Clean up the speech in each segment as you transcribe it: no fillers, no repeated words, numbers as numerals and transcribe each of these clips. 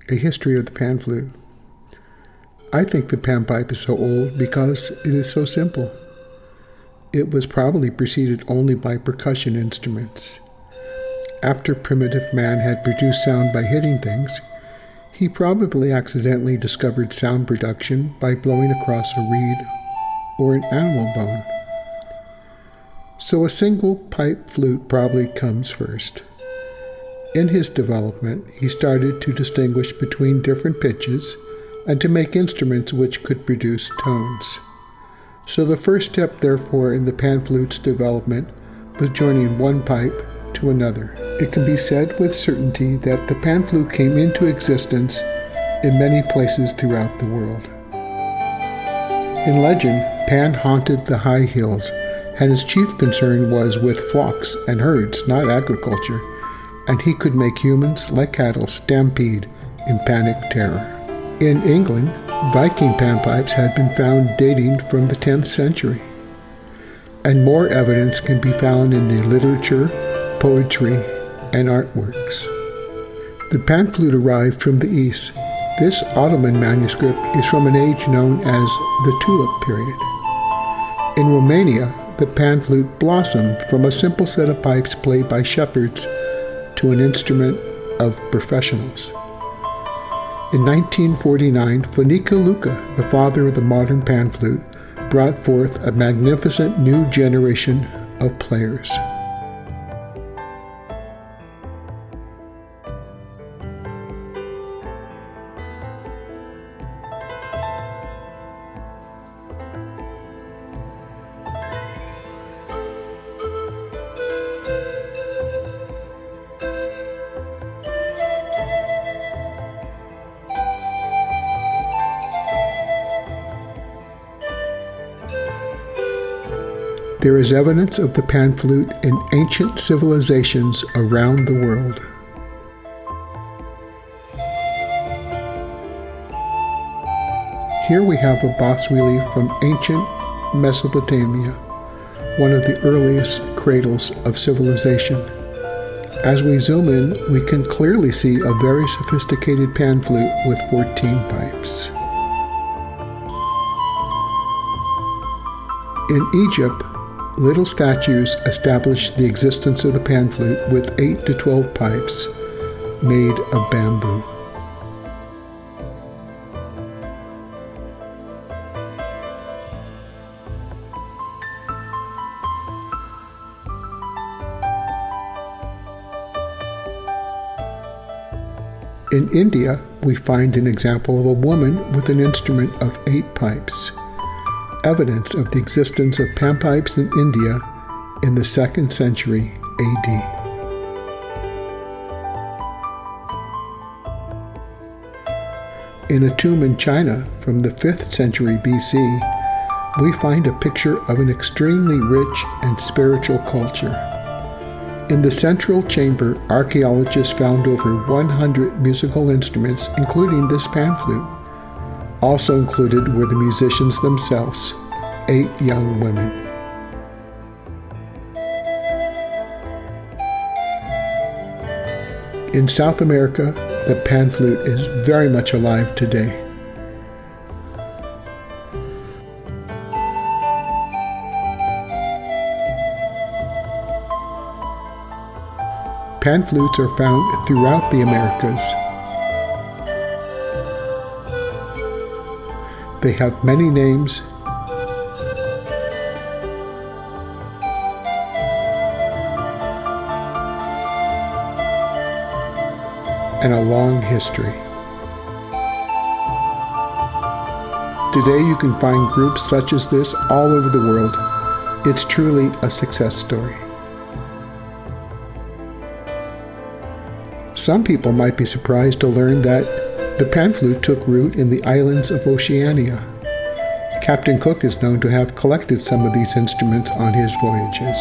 A history of the pan flute. I think the panpipe is so old because it is so simple. It was probably preceded only by percussion instruments. After primitive man had produced sound by hitting things, he probably accidentally discovered sound production by blowing across a reed or an animal bone. So a single pipe flute probably comes first. In his development, he started to distinguish between different pitches and to make instruments which could produce tones. So the first step, therefore, in the pan flute's development was joining one pipe to another. It can be said with certainty that the pan flute came into existence in many places throughout the world. In legend, Pan haunted the high hills, and his chief concern was with flocks and herds, not agriculture, and he could make humans, like cattle, stampede in panic terror. In England, Viking panpipes had been found dating from the 10th century, and more evidence can be found in the literature, poetry, and artworks. The pan flute arrived from the East. This Ottoman manuscript is from an age known as the Tulip period. In Romania, the pan flute blossomed from a simple set of pipes played by shepherds to an instrument of professionals. In 1949, Fănică Luca, the father of the modern pan flute, brought forth a magnificent new generation of players. There is evidence of the pan flute in ancient civilizations around the world. Here we have a bas relief from ancient Mesopotamia, one of the earliest cradles of civilization. As we zoom in, we can clearly see a very sophisticated pan flute with 14 pipes. In Egypt, little statues established the existence of the pan flute with 8 to 12 pipes made of bamboo. In India, we find an example of a woman with an instrument of 8 pipes. Evidence of the existence of panpipes in India in the 2nd century AD. In a tomb in China from the 5th century BC, we find a picture of an extremely rich and spiritual culture. In the central chamber, archaeologists found over 100 musical instruments, including this pan flute. Also included were the musicians themselves, 8 young women. In South America, the pan flute is very much alive today. Pan flutes are found throughout the Americas. They have many names and a long history. Today you can find groups such as this all over the world. It's truly a success story. Some people might be surprised to learn that the pan flute took root in the islands of Oceania. Captain Cook is known to have collected some of these instruments on his voyages.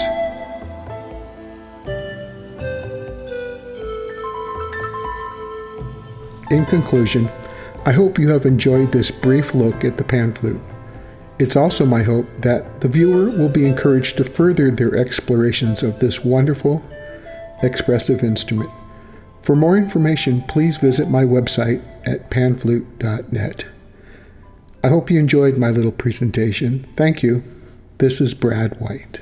In conclusion, I hope you have enjoyed this brief look at the pan flute. It's also my hope that the viewer will be encouraged to further their explorations of this wonderful, expressive instrument. For more information, please visit my website at panflute.net. I hope you enjoyed my little presentation. Thank you. This is Brad White.